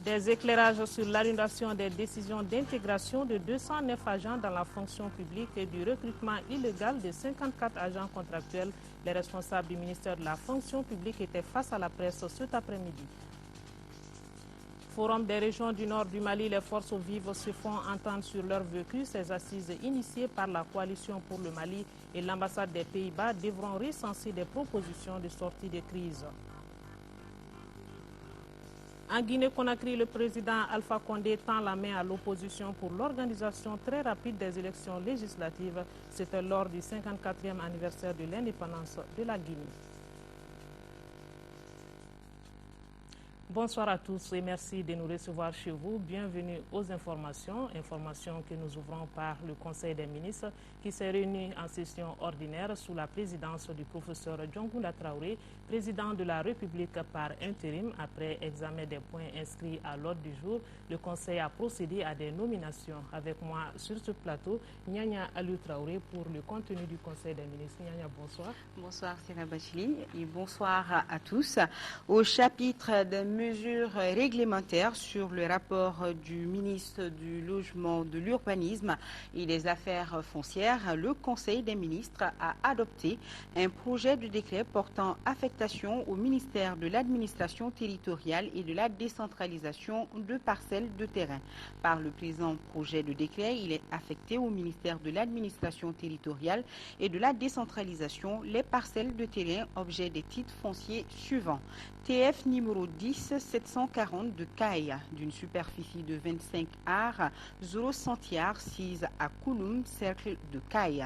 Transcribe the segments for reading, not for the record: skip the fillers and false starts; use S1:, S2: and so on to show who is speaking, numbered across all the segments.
S1: Des éclairages sur l'annulation des décisions d'intégration de 209 agents dans la fonction publique et du recrutement illégal de 54 agents contractuels. Les responsables du ministère de la fonction publique étaient face à la presse cet après-midi. Forum des régions du nord du Mali, les forces vives se font entendre sur leur vécu. Ces assises initiées par la coalition pour le Mali et l'ambassade des Pays-Bas devront recenser des propositions de sortie de crise. En Guinée-Conakry, le président Alpha Condé tend la main à l'opposition pour l'organisation très rapide des élections législatives. C'était lors du 54e anniversaire de l'indépendance de la Guinée. Bonsoir à tous et merci de nous recevoir chez vous. Bienvenue aux informations que nous ouvrons par le Conseil des ministres qui s'est réuni en session ordinaire sous la présidence du professeur Diongounda Traoré, président de la République par intérim. Après examen des points inscrits à l'ordre du jour, le Conseil a procédé à des nominations. Avec moi sur ce plateau, Nyanya Aliou Traoré pour le contenu du Conseil des ministres. Nyanya, bonsoir.
S2: Bonsoir Sina Bachili et bonsoir à tous. Au chapitre des mesures réglementaires sur le rapport du ministre du Logement, de l'Urbanisme et des Affaires foncières, le Conseil des ministres a adopté un projet de décret portant affectation au ministère de l'Administration territoriale et de la décentralisation de parcelles de terrain. Par le présent projet de décret, il est affecté au ministère de l'Administration territoriale et de la décentralisation les parcelles de terrain objet des titres fonciers suivants. TF numéro 10 740 de Caille, d'une superficie de 25 ar, 0 centiares, 6 à Kouloum, cercle de Caille.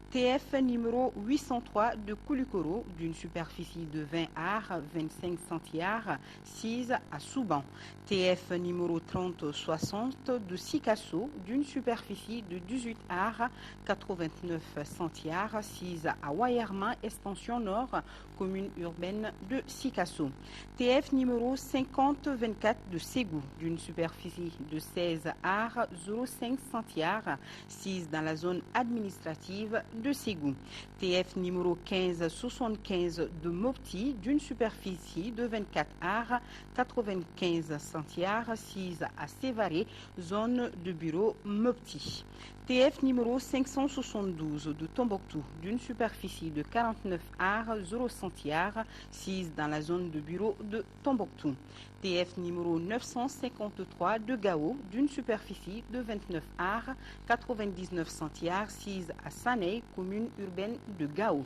S2: TF numéro 803 de Koulikoro, d'une superficie de 20 ar, 25 centiares, 6 à Souban. TF numéro 3060 de Sikasso, d'une superficie de 18 ar, 89 centiares, 6 à Wayarma, extension nord, commune urbaine de Sikasso. TF numéro 5024 de Ségou, d'une superficie de 16 ar, 0,5 centiares, 6 dans la zone administrative de Ségou. TF numéro 1575 de Mopti, d'une superficie de 24 ar, 95 centiares, 6 à Sévaré, zone de bureau Mopti. TF numéro 572 de Tombouctou, d'une superficie de 49 ar, 0 centiares, 6 dans la zone de bureau de Tombouctou. TF numéro 953 de Gao, d'une superficie de 29 ar, 99 centiares, 6 à Sanei, commune urbaine de Gao.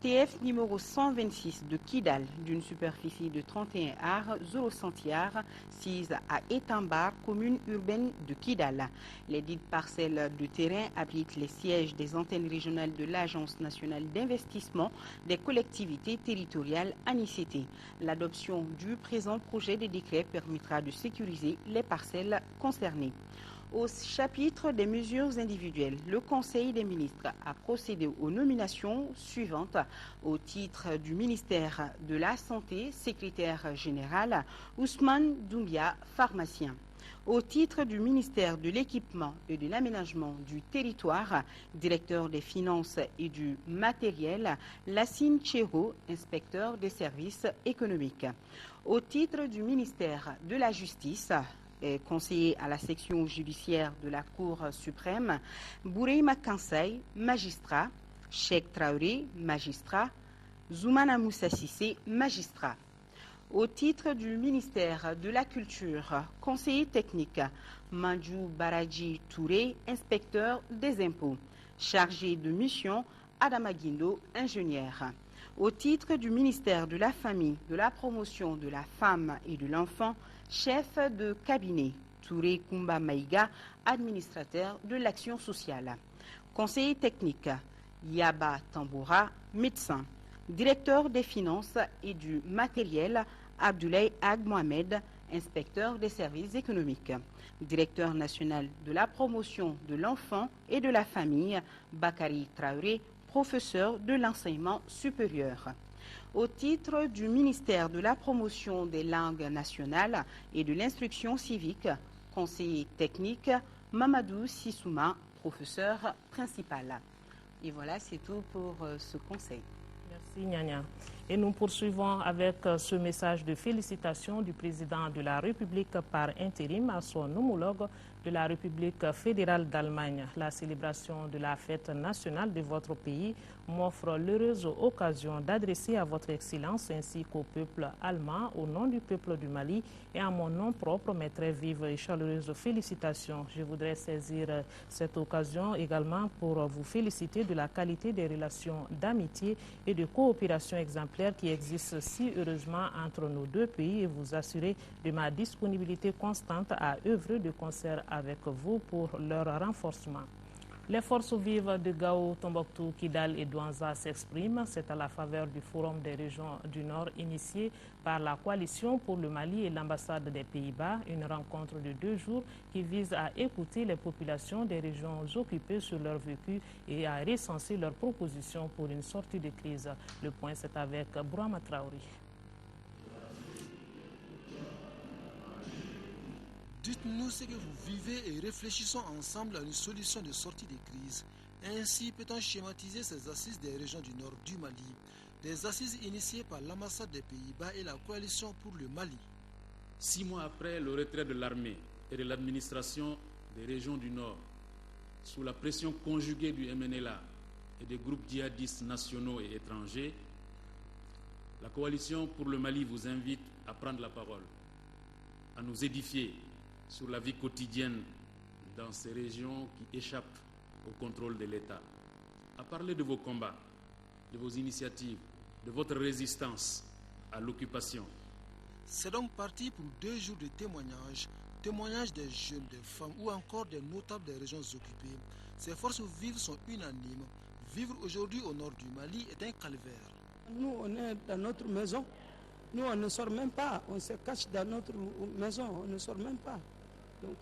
S2: TF numéro 126 de Kidal, d'une superficie de 31 ar, 0 centiares, 6 à Etamba, commune urbaine de Kidal. Les dites parcelles de terrain abritent les sièges des antennes régionales de l'Agence nationale d'investissement des collectivités territoriales ANICT. L'adoption du présent projet de décret permettra de sécuriser les parcelles concernées. Au chapitre des mesures individuelles, le Conseil des ministres a procédé aux nominations suivantes au titre du ministère de la Santé, secrétaire général, Ousmane Doumbia, pharmacien. Au titre du ministère de l'Équipement et de l'Aménagement du Territoire, directeur des finances et du matériel, Lassine Tchéro, inspecteur des services économiques. Au titre du ministère de la Justice, conseiller à la section judiciaire de la Cour suprême, Bourey Makansay, magistrat, Cheikh Traoré, magistrat, Zoumana Moussa Sissé, magistrat. Au titre du ministère de la Culture, conseiller technique, Mandjou Baradji Touré, inspecteur des impôts. Chargé de mission, Adama Guindo, ingénieur. Au titre du ministère de la Famille, de la Promotion de la Femme et de l'Enfant, chef de cabinet, Touré Koumba Maïga, administrateur de l'action sociale. Conseiller technique, Yaba Tamboura, médecin. Directeur des finances et du matériel, Abdoulaye Ag Mohamed, inspecteur des services économiques. Directeur national de la promotion de l'enfant et de la famille, Bakari Traoré, professeur de l'enseignement supérieur. Au titre du ministère de la promotion des langues nationales et de l'instruction civique, conseiller technique, Mamadou Sissouma, professeur principal. Et voilà, c'est tout pour ce conseil.
S1: Merci Nyanya. Et nous poursuivons avec ce message de félicitations du président de la République par intérim à son homologue de la République fédérale d'Allemagne. La célébration de la fête nationale de votre pays m'offre l'heureuse occasion d'adresser à votre Excellence ainsi qu'au peuple allemand, au nom du peuple du Mali et à mon nom propre, mes très vives et chaleureuses félicitations. Je voudrais saisir cette occasion également pour vous féliciter de la qualité des relations d'amitié et de coopération exemplaire qui existent si heureusement entre nos deux pays et vous assurer de ma disponibilité constante à œuvrer de concert avec vous pour leur renforcement. Les forces vives de Gao, Tombouctou, Kidal et Douanza s'expriment. C'est à la faveur du Forum des régions du Nord initié par la Coalition pour le Mali et l'ambassade des Pays-Bas, une rencontre de 2 jours qui vise à écouter les populations des régions occupées sur leur vécu et à recenser leurs propositions pour une sortie de crise. Le point, c'est avec Brahma Traoré.
S3: Dites-nous ce que vous vivez et réfléchissons ensemble à une solution de sortie de crise. Ainsi peut-on schématiser ces assises des régions du nord du Mali, des assises initiées par l'ambassade des Pays-Bas et la coalition pour le Mali.
S4: 6 mois après le retrait de l'armée et de l'administration des régions du nord, sous la pression conjuguée du MNLA et des groupes djihadistes nationaux et étrangers, la coalition pour le Mali vous invite à prendre la parole, à nous édifier sur la vie quotidienne dans ces régions qui échappent au contrôle de l'État, à parler de vos combats, de vos initiatives, de votre résistance à l'occupation.
S3: C'est donc parti pour 2 jours de témoignages des jeunes, des femmes ou encore des notables des régions occupées. Ces forces vives sont unanimes. Vivre aujourd'hui au nord du Mali est un calvaire.
S5: Nous, on est dans notre maison. Nous, on ne sort même pas. On se cache dans notre maison. On ne sort même pas. Donc,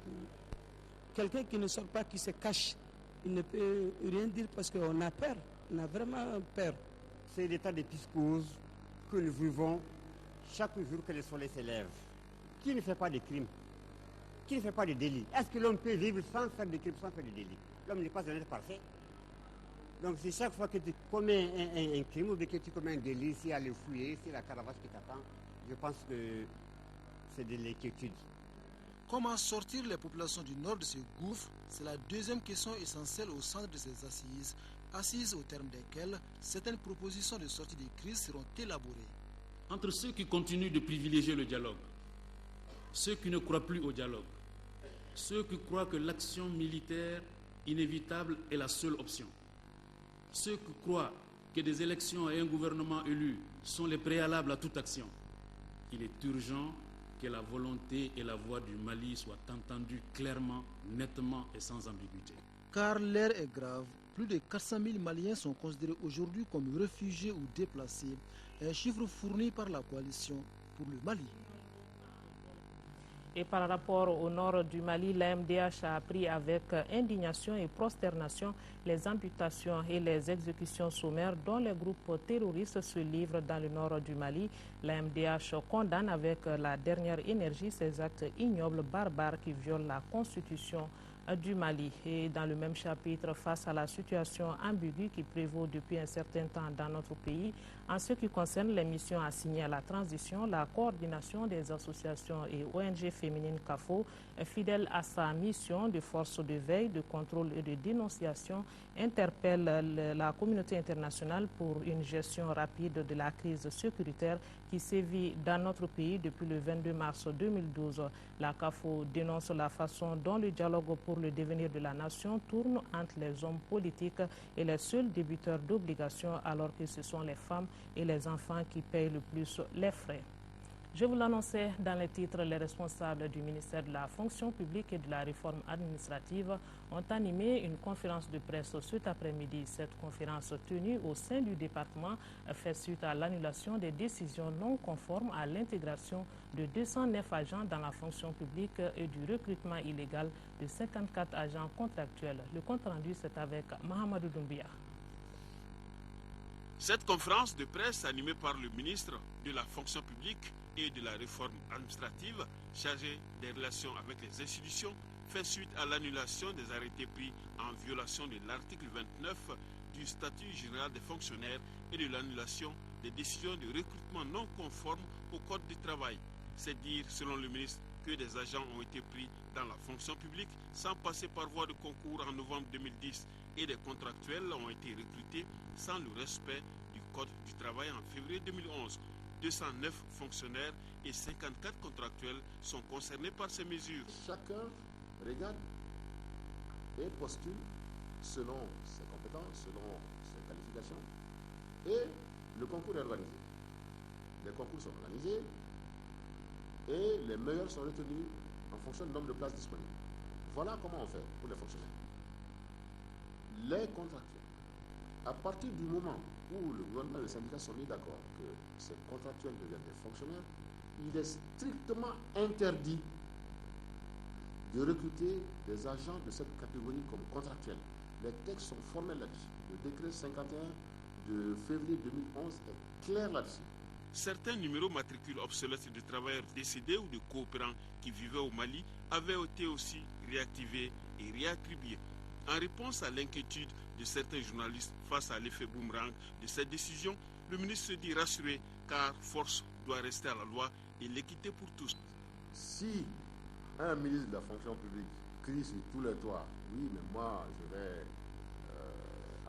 S5: quelqu'un qui ne sort pas, qui se cache, il ne peut rien dire parce qu'on a peur. On a vraiment peur.
S6: C'est l'état de psychose que nous vivons chaque jour que le soleil se lève. Qui ne fait pas de crimes? Qui ne fait pas de délits? Est-ce que l'homme peut vivre sans faire de crimes, sans faire de délits? L'homme n'est pas un être parfait. Donc c'est chaque fois que tu commets un crime ou que tu commets un délit, s'il y a le fouiller, s'il y a la caravane qui t'attend, je pense que c'est de l'inquiétude.
S3: Comment sortir les populations du nord de ce gouffre? C'est la deuxième question essentielle au centre de ces assises. Assises au terme desquelles certaines propositions de sortie de crise seront élaborées.
S4: Entre ceux qui continuent de privilégier le dialogue, ceux qui ne croient plus au dialogue, ceux qui croient que l'action militaire inévitable est la seule option, ceux qui croient que des élections et un gouvernement élu sont les préalables à toute action, il est urgent que la volonté et la voix du Mali soient entendues clairement, nettement et sans ambiguïté.
S3: Car l'air est grave. Plus de 400 000 Maliens sont considérés aujourd'hui comme réfugiés ou déplacés. Un chiffre fourni par la coalition pour le Mali.
S1: Et par rapport au nord du Mali, l'AMDH a appris avec indignation et prosternation les amputations et les exécutions sommaires dont les groupes terroristes se livrent dans le nord du Mali. L'AMDH condamne avec la dernière énergie ces actes ignobles, barbares qui violent la constitution du Mali. Et dans le même chapitre, face à la situation ambiguë qui prévaut depuis un certain temps dans notre pays, en ce qui concerne les missions assignées à la transition, la coordination des associations et ONG féminines CAFO, fidèle à sa mission de force de veille, de contrôle et de dénonciation, interpelle la communauté internationale pour une gestion rapide de la crise sécuritaire qui sévit dans notre pays depuis le 22 mars 2012. La CAFO dénonce la façon dont le dialogue pour le devenir de la nation tourne entre les hommes politiques et les seuls débiteurs d'obligations, alors que ce sont les femmes et les enfants qui payent le plus les frais. Je vous l'annonçais dans les titres, les responsables du ministère de la fonction publique et de la réforme administrative ont animé une conférence de presse cet après-midi. Cette conférence tenue au sein du département fait suite à l'annulation des décisions non conformes à l'intégration de 209 agents dans la fonction publique et du recrutement illégal de 54 agents contractuels. Le compte rendu, c'est avec Mahamadou Doumbia.
S7: Cette conférence de presse animée par le ministre de la fonction publique et de la réforme administrative chargé des relations avec les institutions fait suite à l'annulation des arrêtés pris en violation de l'article 29 du statut général des fonctionnaires et de l'annulation des décisions de recrutement non conformes au Code du travail. C'est dire, selon le ministre, que des agents ont été pris dans la fonction publique sans passer par voie de concours en novembre 2010 et des contractuels ont été recrutés sans le respect du Code du travail en février 2011. 209 fonctionnaires et 54 contractuels sont concernés par ces mesures.
S8: Chacun regarde et postule selon ses compétences, selon ses qualifications. Et le concours est organisé. Les concours sont organisés et les meilleurs sont retenus en fonction du nombre de places disponibles. Voilà comment on fait pour les fonctionnaires. Les contractuels, à partir du moment où le gouvernement et les syndicats sont mis d'accord que ces contractuels deviennent des fonctionnaires, il est strictement interdit de recruter des agents de cette catégorie comme contractuels. Les textes sont formels là-dessus. Le décret 51 de février 2011 est clair là-dessus.
S7: Certains numéros matricules obsolètes de travailleurs décédés ou de coopérants qui vivaient au Mali avaient été aussi réactivés et réattribués. En réponse à l'inquiétude de certains journalistes face à l'effet boomerang de cette décision, le ministre se dit rassuré car force doit rester à la loi et l'équité pour tous.
S8: Si un ministre de la fonction publique crie sur tous les toits, oui, mais moi je vais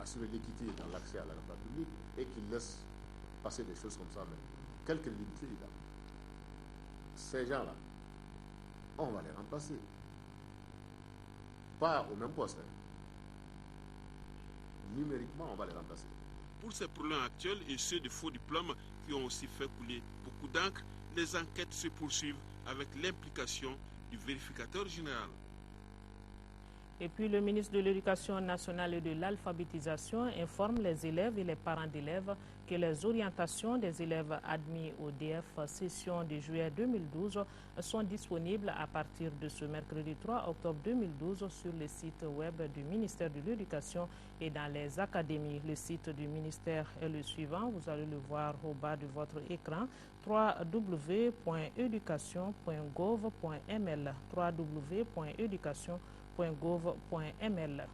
S8: assurer l'équité dans l'accès à la publique et qu'il laisse passer des choses comme ça, mais quelle crédibilité il a? Ces gens-là, on va les remplacer. Pas au même poste. Numériquement, on va les remplacer.
S7: Pour ces problèmes actuels et ceux de faux diplômes qui ont aussi fait couler beaucoup d'encre, les enquêtes se poursuivent avec l'implication du vérificateur général.
S1: Et puis le ministre de l'Éducation nationale et de l'alphabétisation informe les élèves et les parents d'élèves que les orientations des élèves admis au DF session de juillet 2012 sont disponibles à partir de ce mercredi 3 octobre 2012 sur le site web du ministère de l'Éducation et dans les académies. Le site du ministère est le suivant, vous allez le voir au bas de votre écran, www.education.gov.ml www.education.gov.ml.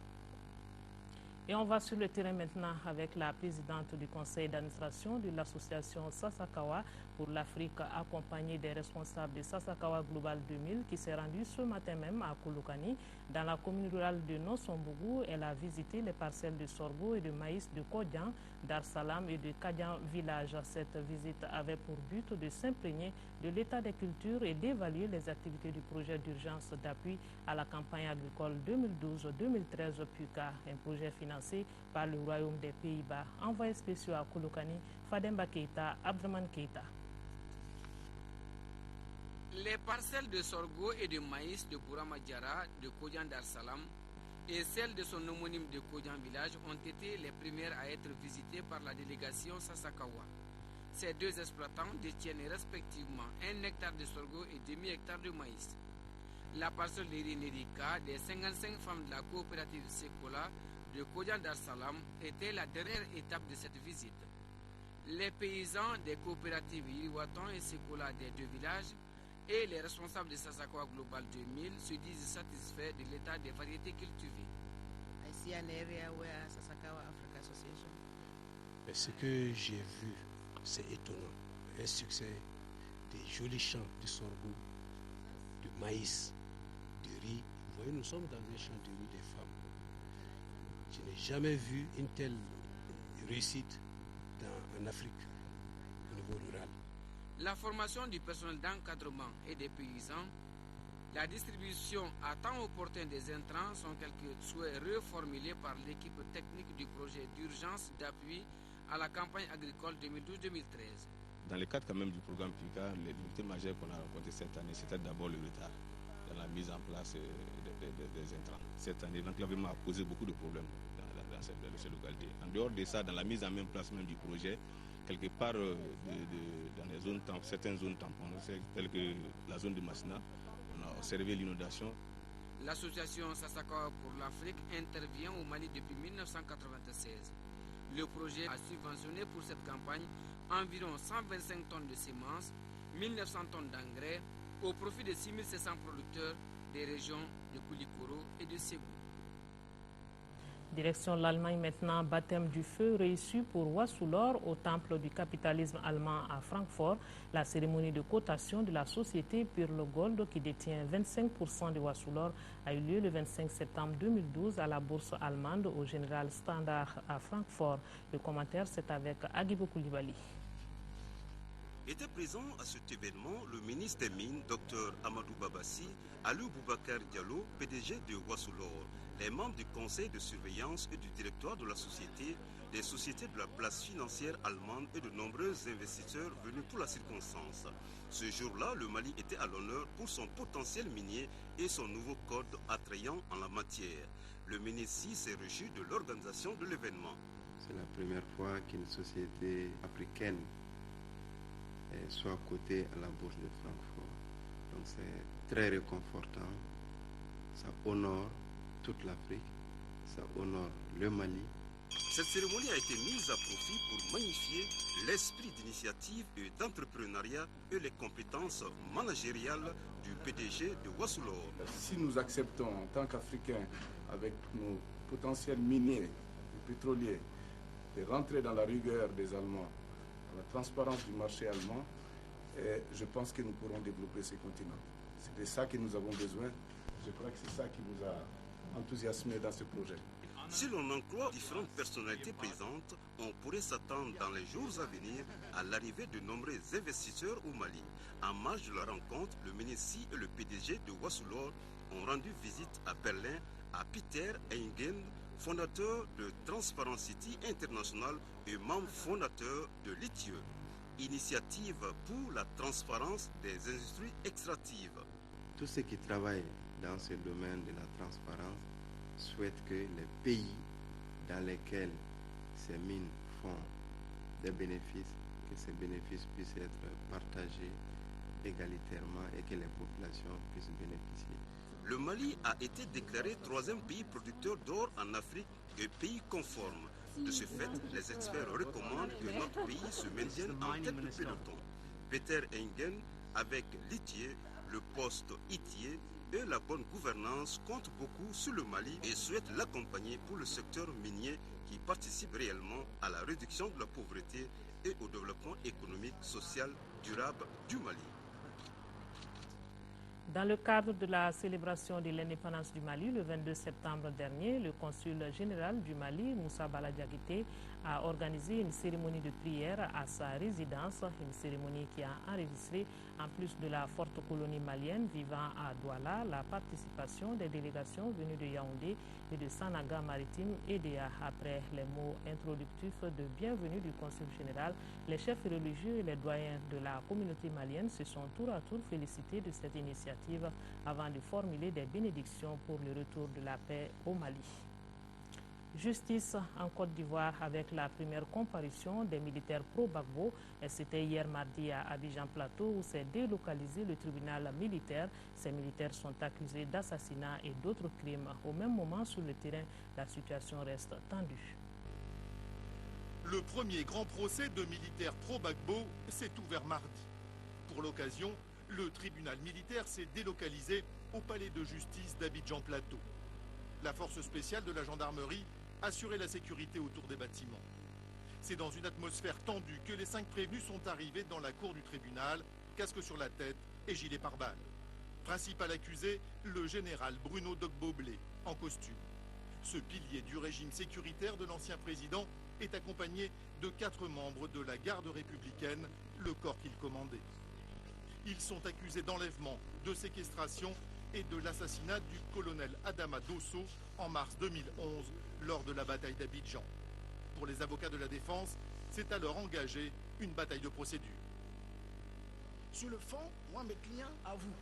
S1: Et on va sur le terrain maintenant avec la présidente du conseil d'administration de l'association Sasakawa pour l'Afrique, accompagnée des responsables de Sasakawa Global 2000 qui s'est rendue ce matin même à Kolokani. Dans la commune rurale de Nosombougou, elle a visité les parcelles de sorgho et de maïs de Kodjan, Dar Salam et de Kadian village. Cette visite avait pour but de s'imprégner de l'état des cultures et d'évaluer les activités du projet d'urgence d'appui à la campagne agricole 2012-2013 PUCA, un projet financé par le Royaume des Pays-Bas. Envoyé spécial à Kolokani, Fademba Keita, Abdraman Keita.
S9: Les parcelles de sorgho et de maïs de Bourama Diara, de Kodjan Dar Salam et celles de son homonyme de Kodjan village ont été les premières à être visitées par la délégation Sasakawa. Ces deux exploitants détiennent respectivement 1 hectare de sorgho et demi-hectare de maïs. La parcelle de Nerika des 55 femmes de la coopérative Sekola de Kodjan Dar Salam était la dernière étape de cette visite. Les paysans des coopératives Iriwaton et Sekola des deux villages et les responsables de Sasakawa Global 2000 se disent satisfaits de l'état des variétés cultivées.
S10: Ce que j'ai vu, c'est étonnant. Un succès, des jolis champs de sorgho, de maïs, de riz. Vous voyez, nous sommes dans un champ de riz des femmes. Je n'ai jamais vu une telle réussite en Afrique, au niveau rural.
S9: La formation du personnel d'encadrement et des paysans, la distribution à temps opportun des intrants sont quelques souhaits reformulés par l'équipe technique du projet d'urgence d'appui à la campagne agricole 2012-2013.
S11: Dans le cadre quand même du programme PICA, les difficultés majeures qu'on a rencontrées cette année, c'était d'abord le retard dans la mise en place des intrants. Cette année, l'enclavement a posé beaucoup de problèmes dans ces localités. En dehors de ça, dans la mise en place même du projet, quelque part dans les zones, certaines zones tampons, telles que la zone de Massina, on a observé l'inondation.
S9: L'association Sasakawa pour l'Afrique intervient au Mali depuis 1996. Le projet a subventionné pour cette campagne environ 125 tonnes de semences, 1900 tonnes d'engrais au profit de 6700 producteurs des régions de Koulikoro et de Ségou.
S1: Direction l'Allemagne maintenant, baptême du feu réussi pour Wassoulor au temple du capitalisme allemand à Francfort. La cérémonie de cotation de la société Pirlo Gold, qui détient 25% de Wassoulor, a eu lieu le 25 septembre 2012 à la bourse allemande au General Standard à Francfort. Le commentaire, c'est avec Agibou Koulibaly.
S12: Était présent à cet événement le ministre des Mines, Dr Amadou Babassi, Alou Boubacar Diallo, PDG de Wassoulor, les membres du conseil de surveillance et du directoire de la société, des sociétés de la place financière allemande et de nombreux investisseurs venus pour la circonstance. Ce jour-là, le Mali était à l'honneur pour son potentiel minier et son nouveau code attrayant en la matière. Le ministre s'est réjoui de l'organisation de l'événement.
S13: C'est la première fois qu'une société africaine soit cotée à la bourse de Francfort. Donc c'est très réconfortant. Ça honore toute l'Afrique, ça honore le Mali.
S12: Cette cérémonie a été mise à profit pour magnifier l'esprit d'initiative et d'entrepreneuriat et les compétences managériales du PDG de Wassoulor.
S14: Si nous acceptons en tant qu'Africains, avec nos potentiels miniers et pétroliers, de rentrer dans la rigueur des Allemands, la transparence du marché allemand, et je pense que nous pourrons développer ces continents. C'est de ça que nous avons besoin. Je crois que c'est ça qui vous a enthousiasmé dans ce projet.
S12: Si l'on emploie différentes personnalités présentes, on pourrait s'attendre dans les jours à venir à l'arrivée de nombreux investisseurs au Mali. En marge de la rencontre, le ministre et le PDG de Wassoulor ont rendu visite à Berlin à Peter Engen, fondateur de Transparency International et membre fondateur de l'ITIE, initiative pour la transparence des industries extractives.
S13: Tous ceux qui travaillent dans ce domaine de la transparence souhaitent que les pays dans lesquels ces mines font des bénéfices, que ces bénéfices puissent être partagés égalitairement et que les populations puissent bénéficier.
S12: Le Mali a été déclaré 3e pays producteur d'or en Afrique et pays conforme. De ce fait, les experts recommandent que notre pays se maintienne en tête de peloton. Peter Engen, avec l'ITIE, le poste ITIE et la bonne gouvernance comptent beaucoup sur le Mali et souhaitent l'accompagner pour le secteur minier qui participe réellement à la réduction de la pauvreté et au développement économique, social, durable du Mali.
S1: Dans le cadre de la célébration de l'indépendance du Mali, le 22 septembre dernier, le consul général du Mali, Moussa Bala Diakité, a organisé une cérémonie de prière à sa résidence, une cérémonie qui a enregistré, en plus de la forte colonie malienne vivant à Douala, la participation des délégations venues de Yaoundé et de Sanaga Maritime et d'EA. Après les mots introductifs de bienvenue du consul général, les chefs religieux et les doyens de la communauté malienne se sont tour à tour félicités de cette initiative avant de formuler des bénédictions pour le retour de la paix au Mali. Justice en Côte d'Ivoire avec la première comparution des militaires pro-Gbagbo. C'était hier mardi à Abidjan Plateau où s'est délocalisé le tribunal militaire. Ces militaires sont accusés d'assassinat et d'autres crimes. Au même moment, sur le terrain, la situation reste tendue.
S15: Le premier grand procès de militaires pro-Gbagbo s'est ouvert mardi. Pour l'occasion, le tribunal militaire s'est délocalisé au palais de justice d'Abidjan Plateau. La force spéciale de la gendarmerie assurait la sécurité autour des bâtiments. C'est dans une atmosphère tendue que les 5 prévenus sont arrivés dans la cour du tribunal, casque sur la tête et gilet pare-balles. Principal accusé, le général Bruno Dogbo-Blé, en costume. Ce pilier du régime sécuritaire de l'ancien président est accompagné de 4 membres de la garde républicaine, le corps qu'il commandait. Ils sont accusés d'enlèvement, de séquestration et de l'assassinat du colonel Adama Dosso en mars 2011 lors de la bataille d'Abidjan. Pour les avocats de la défense, c'est alors engagé une bataille de procédure.
S16: Sur le fond, moi mes clients avouent,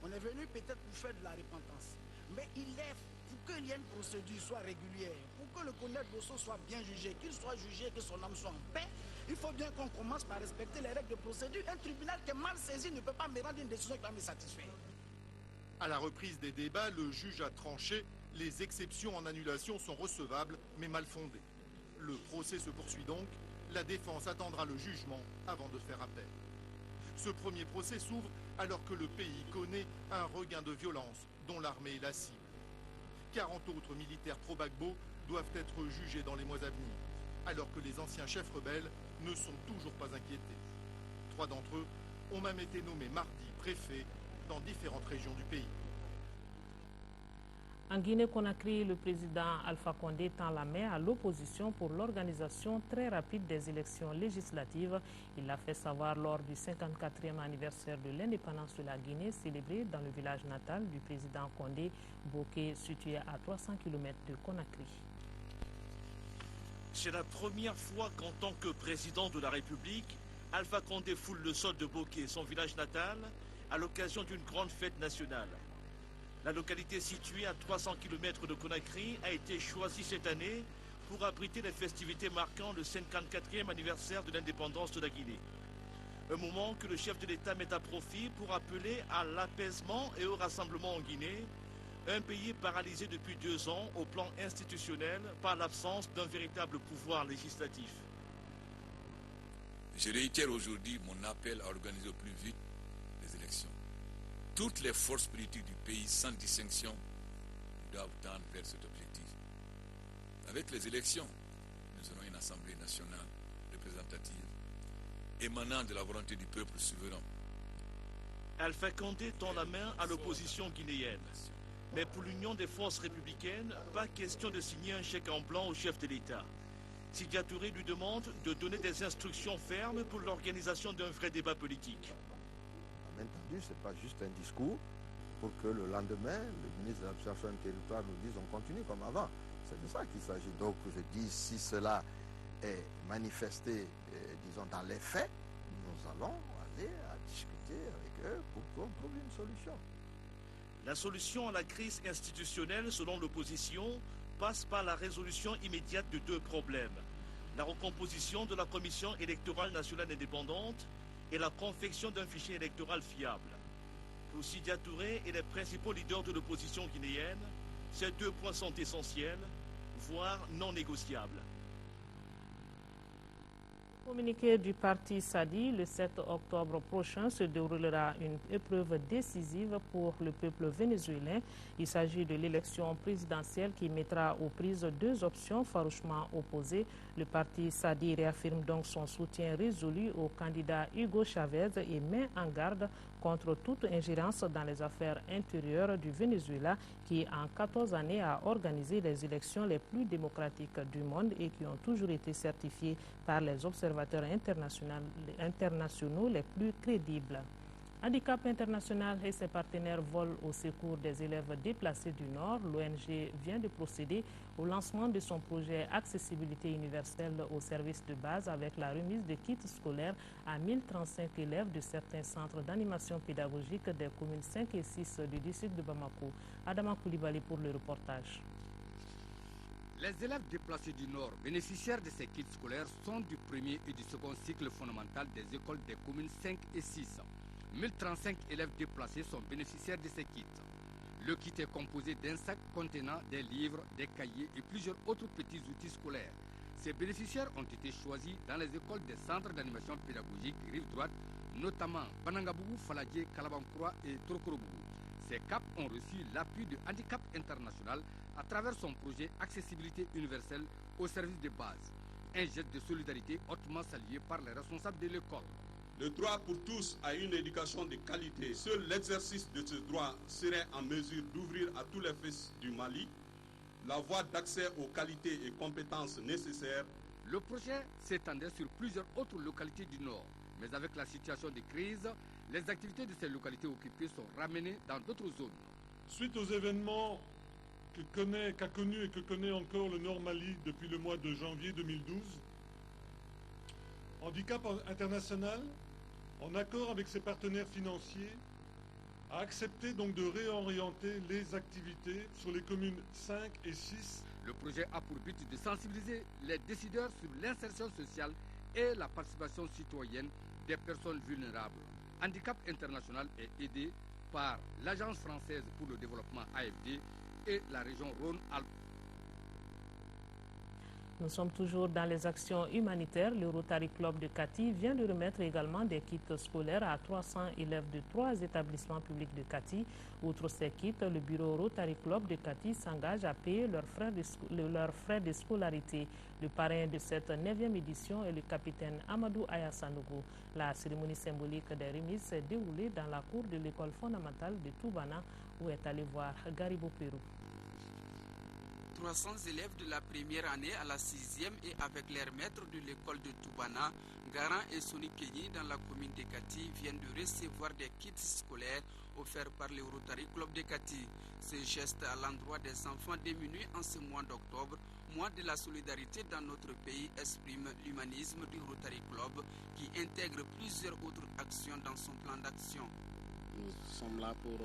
S16: on est venu peut-être pour faire de la repentance, mais pour qu'il y ait une procédure soit régulière, pour que le colonel Dosso soit bien jugé, qu'il soit jugé, que son âme soit en paix, il faut bien qu'on commence par respecter les règles de procédure. Un tribunal qui est mal saisi ne peut pas me rendre une décision qui va me satisfaire.
S15: À la reprise des débats, le juge a tranché. Les exceptions en annulation sont recevables, mais mal fondées. Le procès se poursuit donc. La défense attendra le jugement avant de faire appel. Ce premier procès s'ouvre alors que le pays connaît un regain de violence dont l'armée est la cible. 40 autres militaires pro-Gbagbo, doivent être jugés dans les mois à venir, alors que les anciens chefs rebelles ne sont toujours pas inquiétés. 3 d'entre eux ont même été nommés mardi préfets dans différentes régions du pays.
S1: En Guinée-Conakry, le président Alpha Condé tend la main à l'opposition pour l'organisation très rapide des élections législatives. Il l'a fait savoir lors du 54e anniversaire de l'indépendance de la Guinée, célébré dans le village natal du président Condé, Boké, situé à 300 km de Conakry.
S17: C'est la première fois qu'en tant que président de la République, Alpha Condé foule le sol de Boké, son village natal, à l'occasion d'une grande fête nationale. La localité située à 300 km de Conakry a été choisie cette année pour abriter les festivités marquant le 54e anniversaire de l'indépendance de la Guinée. Un moment que le chef de l'État met à profit pour appeler à l'apaisement et au rassemblement en Guinée, un pays paralysé depuis 2 ans au plan institutionnel par l'absence d'un véritable pouvoir législatif.
S18: Je réitère aujourd'hui mon appel à organiser au plus vite les élections. Toutes les forces politiques du pays, sans distinction, doivent tendre vers cet objectif. Avec les élections, nous aurons une Assemblée nationale représentative émanant de la volonté du peuple souverain.
S17: Alpha Condé tend la main à l'opposition guinéenne. Mais pour l'Union des forces républicaines, pas question de signer un chèque en blanc au chef de l'État. Sidya Touré lui demande de donner des instructions fermes pour l'organisation d'un vrai débat politique.
S19: Bien entendu, ce n'est pas juste un discours pour que le lendemain, le ministre de l'Administration du territoire nous dise on continue comme avant. C'est de ça qu'il s'agit. Donc je dis, si cela est manifesté, disons, dans les faits, nous allons aller à discuter avec eux pour qu'on trouve une solution.
S17: La solution à la crise institutionnelle, selon l'opposition, passe par la résolution immédiate de 2 problèmes. La recomposition de la Commission électorale nationale indépendante et la confection d'un fichier électoral fiable. Pour Sidya Touré et les principaux leaders de l'opposition guinéenne, ces 2 points sont essentiels, voire non négociables.
S1: Communiqué du parti SADI, le 7 octobre prochain se déroulera une épreuve décisive pour le peuple vénézuélien. Il s'agit de l'élection présidentielle qui mettra aux prises 2 options farouchement opposées. Le parti SADI réaffirme donc son soutien résolu au candidat Hugo Chavez et met en garde contre toute ingérence dans les affaires intérieures du Venezuela qui, en 14 années, a organisé les élections les plus démocratiques du monde et qui ont toujours été certifiées par les observateurs internationaux les plus crédibles. Handicap International et ses partenaires volent au secours des élèves déplacés du Nord. L'ONG vient de procéder au lancement de son projet Accessibilité universelle aux services de base avec la remise de kits scolaires à 1035 élèves de certains centres d'animation pédagogique des communes 5 et 6 du district de Bamako. Adama Koulibaly pour le reportage.
S20: Les élèves déplacés du Nord bénéficiaires de ces kits scolaires sont du premier et du second cycle fondamental des écoles des communes 5 et 6. 1035 élèves déplacés sont bénéficiaires de ces kits. Le kit est composé d'un sac contenant des livres, des cahiers et plusieurs autres petits outils scolaires. Ces bénéficiaires ont été choisis dans les écoles des centres d'animation pédagogique rive droite, notamment Banangabougou, Faladje, Kalabankroa et Torokorobougou. Ces CAP ont reçu l'appui de Handicap International à travers son projet Accessibilité universelle aux services de base. Un geste de solidarité hautement salué par les responsables de l'école.
S21: Le droit pour tous à une éducation de qualité, seul l'exercice de ce droit serait en mesure d'ouvrir à tous les fils du Mali la voie d'accès aux qualités et compétences nécessaires.
S20: Le projet s'étendait sur plusieurs autres localités du Nord, mais avec la situation de crise, les activités de ces localités occupées sont ramenées dans d'autres zones.
S22: Suite aux événements qu'a connu et que connaît encore le Nord Mali depuis le mois de janvier 2012, Handicap International, en accord avec ses partenaires financiers, a accepté donc de réorienter les activités sur les communes 5 et 6.
S20: Le projet a pour but de sensibiliser les décideurs sur l'insertion sociale et la participation citoyenne des personnes vulnérables. Handicap International est aidé par l'Agence française pour le développement AFD et la région Rhône-Alpes.
S1: Nous sommes toujours dans les actions humanitaires. Le Rotary Club de Kati vient de remettre également des kits scolaires à 300 élèves de 3 établissements publics de Kati. Outre ces kits, le bureau Rotary Club de Kati s'engage à payer leurs frais de scolarité. Le parrain de cette 9e édition est le capitaine Amadou Ayassanogo. La cérémonie symbolique des remises s'est déroulée dans la cour de l'école fondamentale de Toubana, où est allé voir Garibo Pérou.
S9: 300 élèves de la première année à la 6e et avec leur maître de l'école de Toubana, Garan et Soni Kenyi dans la commune de Kati viennent de recevoir des kits scolaires offerts par le Rotary Club de Kati. Ce geste à l'endroit des enfants démunis en ce mois d'octobre, mois de la solidarité dans notre pays, exprime l'humanisme du Rotary Club qui intègre plusieurs autres actions dans son plan d'action.
S2: Nous sommes là pour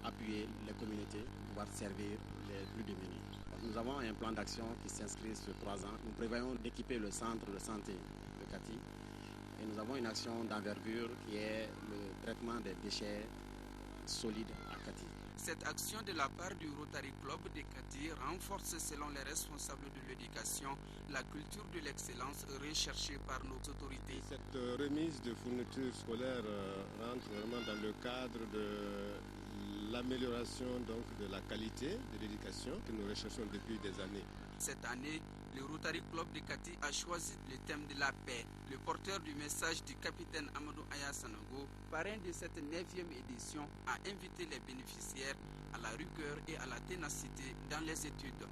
S2: appuyer les communautés, pouvoir servir les plus démunis. Nous avons un plan d'action qui s'inscrit sur 3 ans. Nous prévoyons d'équiper le centre de santé de Kati et nous avons une action d'envergure qui est le traitement des déchets solides à Kati.
S9: Cette action de la part du Rotary Club de Kati renforce, selon les responsables de l'éducation, la culture de l'excellence recherchée par nos autorités.
S5: Cette remise de fournitures scolaires rentre vraiment dans le cadre de l'amélioration de la qualité de l'éducation que nous recherchons depuis des années.
S9: Cette année, le Rotary Club de Kati a choisi le thème de la paix. Le porteur du message du capitaine Amadou Ayassanogo, parrain de cette 9e édition, a invité les bénéficiaires à la rigueur et à la ténacité dans les études.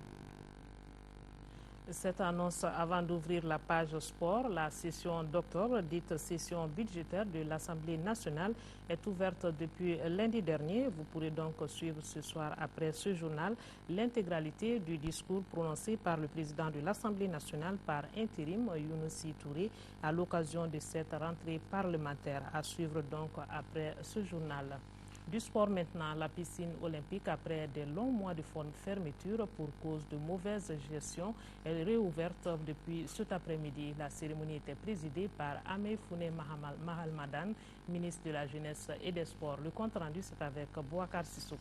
S1: Cette annonce avant d'ouvrir la page sport, la session d'octobre, dite session budgétaire de l'Assemblée nationale, est ouverte depuis lundi dernier. Vous pourrez donc suivre ce soir après ce journal l'intégralité du discours prononcé par le président de l'Assemblée nationale par intérim, Younousi Touré, à l'occasion de cette rentrée parlementaire. À suivre donc après ce journal. Du sport maintenant, la piscine olympique, après des longs mois de fermeture pour cause de mauvaise gestion, est réouverte depuis cet après-midi. La cérémonie était présidée par Amé Founé Mahalmadan, ministre de la Jeunesse et des Sports. Le compte rendu, c'est avec Bouakar Sissoko.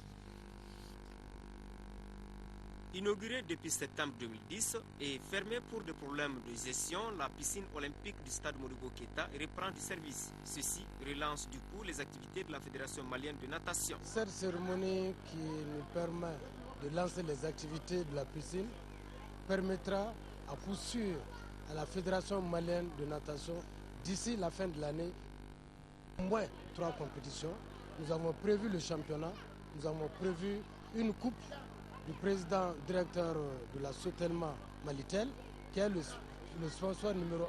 S23: Inaugurée depuis septembre 2010 et fermée pour des problèmes de gestion, la piscine olympique du stade Modibo Keïta reprend du service. Ceci relance du coup les activités de la Fédération malienne de natation.
S24: Cette cérémonie qui nous permet de lancer les activités de la piscine permettra à coup sûr à la Fédération malienne de natation d'ici la fin de l'année au moins 3 compétitions. Nous avons prévu le championnat, nous avons prévu une coupe du président directeur de la Sotelma Malitel, qui est le sponsor numéro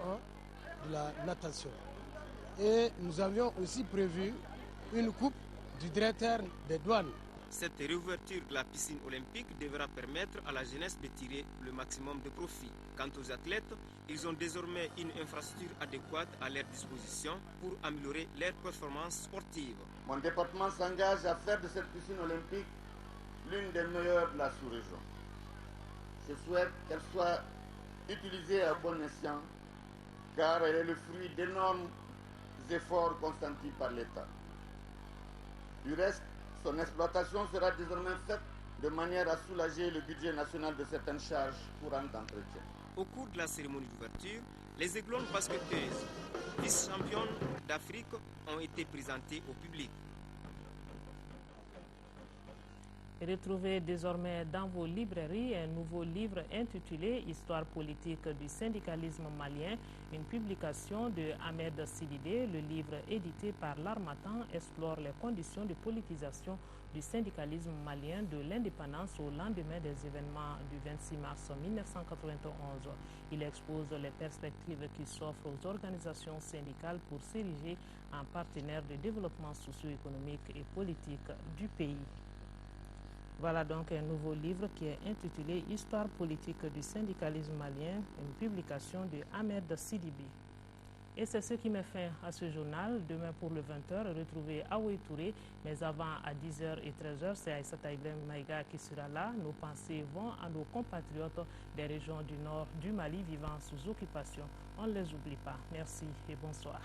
S24: 1 de la natation. Et nous avions aussi prévu une coupe du directeur des douanes.
S23: Cette réouverture de la piscine olympique devra permettre à la jeunesse de tirer le maximum de profit. Quant aux athlètes, ils ont désormais une infrastructure adéquate à leur disposition pour améliorer leur performance sportive.
S25: Mon département s'engage à faire de cette piscine olympique l'une des meilleures de la sous-région. Je souhaite qu'elle soit utilisée à bon escient, car elle est le fruit d'énormes efforts consentis par l'État. Du reste, son exploitation sera désormais faite de manière à soulager le budget national de certaines charges courantes d'entretien.
S23: Au cours de la cérémonie d'ouverture, les Aiglones basketteuses, vice-championnes d'Afrique, ont été présentées au public.
S1: Retrouvez désormais dans vos librairies un nouveau livre intitulé « Histoire politique du syndicalisme malien », une publication de Ahmed Sidibé. Le livre édité par l'Harmattan explore les conditions de politisation du syndicalisme malien de l'indépendance au lendemain des événements du 26 mars 1991. Il expose les perspectives qui s'offrent aux organisations syndicales pour s'ériger en partenaire de développement socio-économique et politique du pays. Voilà donc un nouveau livre qui est intitulé « Histoire politique du syndicalisme malien », une publication de Ahmed Sidibé. Et c'est ce qui met fin à ce journal. Demain pour le 20h, retrouvez Aoué Touré. Mais avant, à 10h et 13h, c'est Aïssata Ibrahim Maïga qui sera là. Nos pensées vont à nos compatriotes des régions du nord du Mali vivant sous occupation. On ne les oublie pas. Merci et bonsoir.